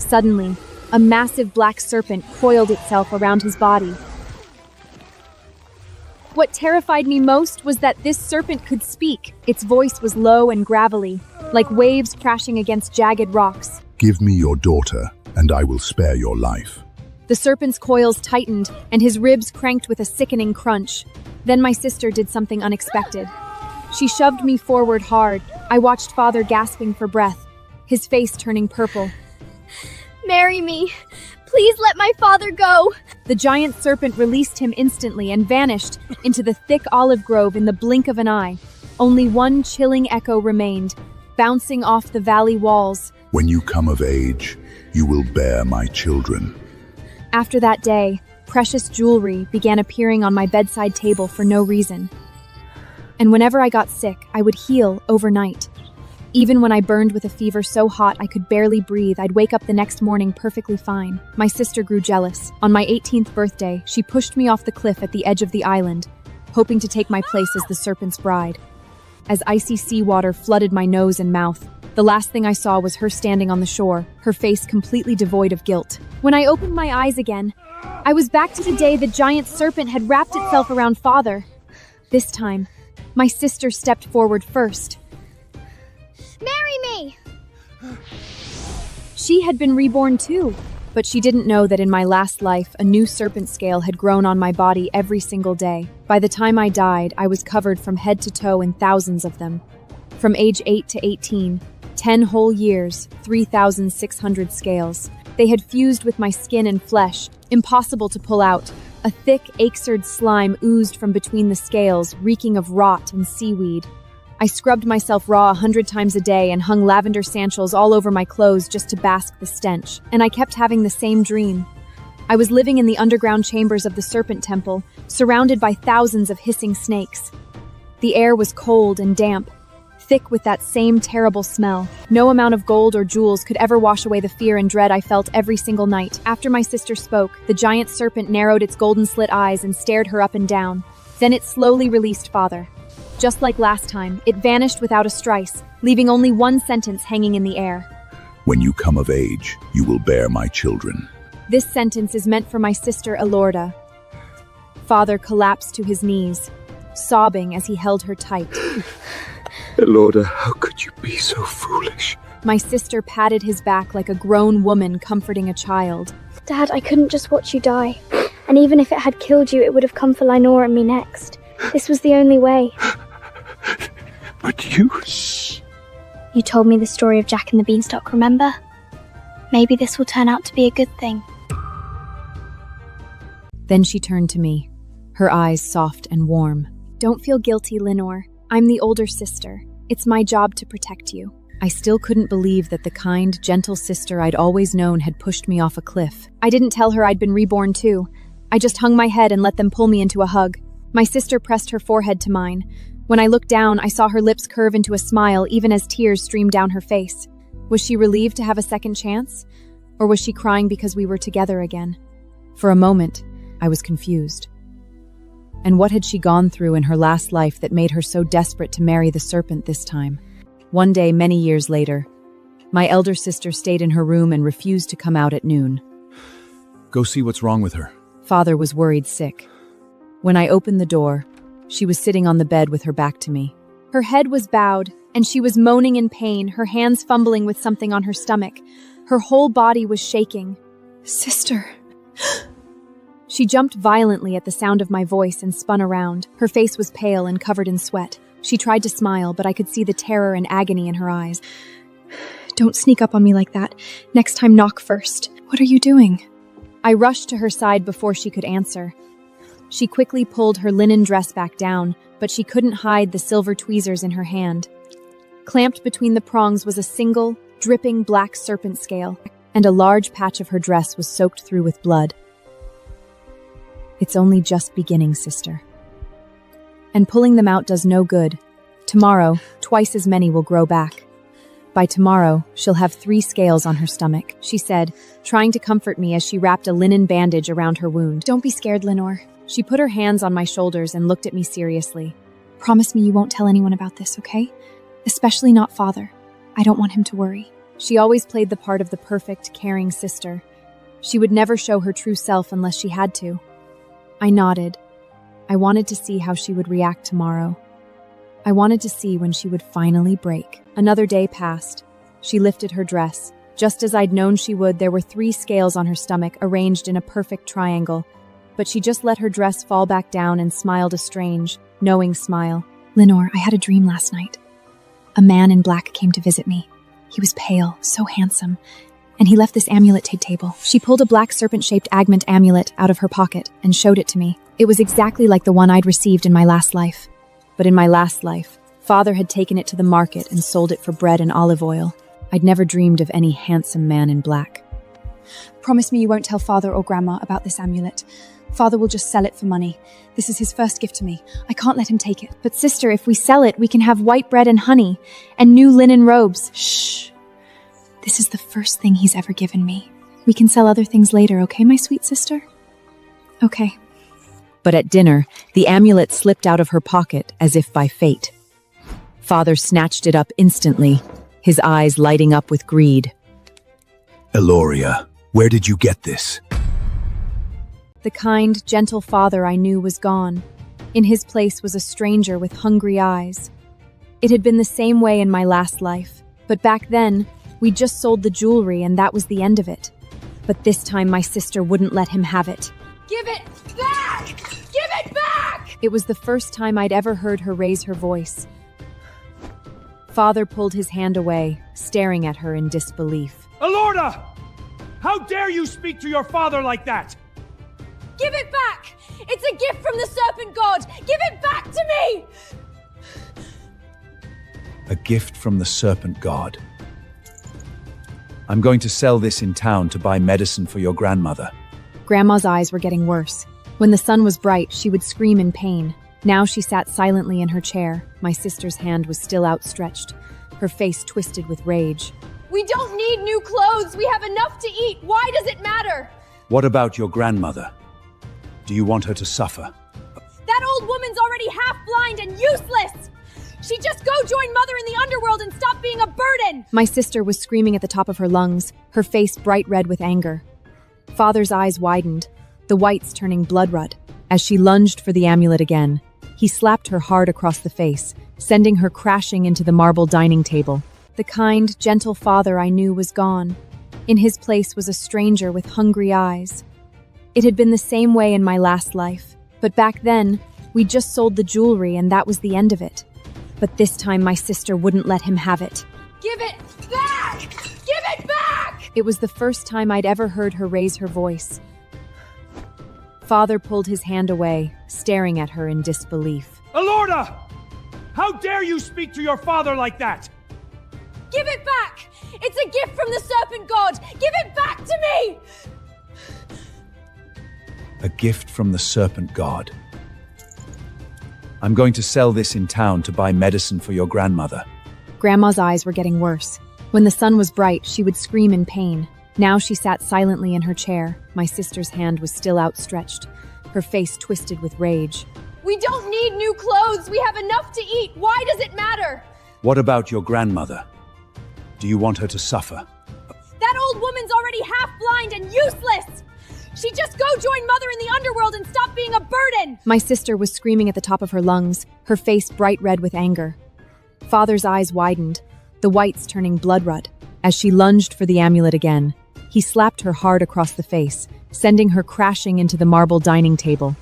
Suddenly, a massive black serpent coiled itself around his body. What terrified me most was that this serpent could speak. Its voice was low and gravelly, like waves crashing against jagged rocks. Give me your daughter, and I will spare your life. The serpent's coils tightened, and his ribs cranked with a sickening crunch. Then my sister did something unexpected. She shoved me forward hard. I watched Father gasping for breath, his face turning purple. Marry me! Please let my father go! The giant serpent released him instantly and vanished into the thick olive grove in the blink of an eye. Only one chilling echo remained, bouncing off the valley walls. When you come of age, you will bear my children. After that day, precious jewelry began appearing on my bedside table for no reason. And whenever I got sick, I would heal overnight. Even when I burned with a fever so hot I could barely breathe, I'd wake up the next morning perfectly fine. My sister grew jealous. On my 18th birthday, she pushed me off the cliff at the edge of the island, hoping to take my place as the serpent's bride. As icy seawater flooded my nose and mouth, the last thing I saw was her standing on the shore, her face completely devoid of guilt. When I opened my eyes again, I was back to the day the giant serpent had wrapped itself around Father. This time, my sister stepped forward first. Marry me! She had been reborn too, but she didn't know that in my last life, a new serpent scale had grown on my body every single day. By the time I died, I was covered from head to toe in thousands of them. From age 8 to 18, 10 whole years, 3,600 scales. They had fused with my skin and flesh, impossible to pull out. A thick, axered slime oozed from between the scales, reeking of rot and seaweed. I scrubbed myself raw 100 times a day and hung lavender sandals all over my clothes just to bask the stench. And I kept having the same dream. I was living in the underground chambers of the Serpent Temple, surrounded by thousands of hissing snakes. The air was cold and damp, thick with that same terrible smell. No amount of gold or jewels could ever wash away the fear and dread I felt every single night. After my sister spoke, the giant serpent narrowed its golden slit eyes and stared her up and down. Then it slowly released Father. Just like last time, it vanished without a strice, leaving only one sentence hanging in the air. When you come of age, you will bear my children. This sentence is meant for my sister Eladora. Father collapsed to his knees, sobbing as he held her tight. Eladora, how could you be so foolish? My sister patted his back like a grown woman comforting a child. Dad, I couldn't just watch you die. And even if it had killed you, it would have come for Lynor and me next. This was the only way. But you... Shh. You told me the story of Jack and the Beanstalk, remember? Maybe this will turn out to be a good thing. Then she turned to me, her eyes soft and warm. Don't feel guilty, Lynor. I'm the older sister. It's my job to protect you. I still couldn't believe that the kind, gentle sister I'd always known had pushed me off a cliff. I didn't tell her I'd been reborn too. I just hung my head and let them pull me into a hug. My sister pressed her forehead to mine. When I looked down, I saw her lips curve into a smile even as tears streamed down her face. Was she relieved to have a second chance? Or was she crying because we were together again? For a moment, I was confused. And what had she gone through in her last life that made her so desperate to marry the serpent this time? One day, many years later, my elder sister stayed in her room and refused to come out at noon. Go see what's wrong with her. Father was worried sick. When I opened the door, she was sitting on the bed with her back to me. Her head was bowed, and she was moaning in pain, her hands fumbling with something on her stomach. Her whole body was shaking. Sister. She jumped violently at the sound of my voice and spun around. Her face was pale and covered in sweat. She tried to smile, but I could see the terror and agony in her eyes. Don't sneak up on me like that. Next time, knock first. What are you doing? I rushed to her side before she could answer. She quickly pulled her linen dress back down, but she couldn't hide the silver tweezers in her hand. Clamped between the prongs was a single, dripping black serpent scale, and a large patch of her dress was soaked through with blood. It's only just beginning, sister. And pulling them out does no good. Tomorrow, twice as many will grow back. By tomorrow, she'll have 3 scales on her stomach, she said, trying to comfort me as she wrapped a linen bandage around her wound. Don't be scared, Lynor. She put her hands on my shoulders and looked at me seriously. Promise me you won't tell anyone about this, okay? Especially not Father. I don't want him to worry. She always played the part of the perfect, caring sister. She would never show her true self unless she had to. I nodded. I wanted to see how she would react tomorrow. I wanted to see when she would finally break. Another day passed. She lifted her dress. Just as I'd known she would, there were 3 scales on her stomach, arranged in a perfect triangle. But she just let her dress fall back down and smiled a strange, knowing smile. Lynor, I had a dream last night. A man in black came to visit me. He was pale, so handsome, and he left this amulet table. She pulled a black serpent-shaped agment amulet out of her pocket and showed it to me. It was exactly like the one I'd received in my last life. But in my last life, Father had taken it to the market and sold it for bread and olive oil. I'd never dreamed of any handsome man in black. Promise me you won't tell Father or Grandma about this amulet. Father will just sell it for money. This is his first gift to me. I can't let him take it. But sister, if we sell it, we can have white bread and honey, and new linen robes. Shh. This is the first thing he's ever given me. We can sell other things later, okay, my sweet sister? Okay. But at dinner, the amulet slipped out of her pocket as if by fate. Father snatched it up instantly, his eyes lighting up with greed. Eloria, where did you get this? The kind, gentle father I knew was gone. In his place was a stranger with hungry eyes. It had been the same way in my last life, but back then, we just sold the jewelry and that was the end of it. But this time my sister wouldn't let him have it. Give it back! Give it back! It was the first time I'd ever heard her raise her voice. Father pulled his hand away, staring at her in disbelief. Eladora! How dare you speak to your father like that? Give it back! It's a gift from the Serpent God! Give it back to me! A gift from the Serpent God. I'm going to sell this in town to buy medicine for your grandmother. Grandma's eyes were getting worse. When the sun was bright, she would scream in pain. Now she sat silently in her chair. My sister's hand was still outstretched, her face twisted with rage. We don't need new clothes! We have enough to eat! Why does it matter? What about your grandmother? Do you want her to suffer? That old woman's already half-blind and useless! She'd just go join Mother in the underworld and stop being a burden! My sister was screaming at the top of her lungs, her face bright red with anger. Father's eyes widened, the whites turning blood-red. As she lunged for the amulet again, he slapped her hard across the face, sending her crashing into the marble dining table. The kind, gentle father I knew was gone. In his place was a stranger with hungry eyes. It had been the same way in my last life, but back then, we just sold the jewelry and that was the end of it. But this time my sister wouldn't let him have it. Give it back! Give it back! It was the first time I'd ever heard her raise her voice. Father pulled his hand away, staring at her in disbelief. Eladora! How dare you speak to your father like that? Give it back! It's a gift from the Serpent God! Give it back to me! A gift from the Serpent God. I'm going to sell this in town to buy medicine for your grandmother. Grandma's eyes were getting worse. When the sun was bright, she would scream in pain. Now she sat silently in her chair. My sister's hand was still outstretched, her face twisted with rage. We don't need new clothes! We have enough to eat! Why does it matter? What about your grandmother? Do you want her to suffer? That old woman's already half-blind and useless! She'd just go join Mother in the underworld and stop being a burden! My sister was screaming at the top of her lungs, her face bright red with anger. Father's eyes widened, the whites turning blood-red. As she lunged for the amulet again, he slapped her hard across the face, sending her crashing into the marble dining table.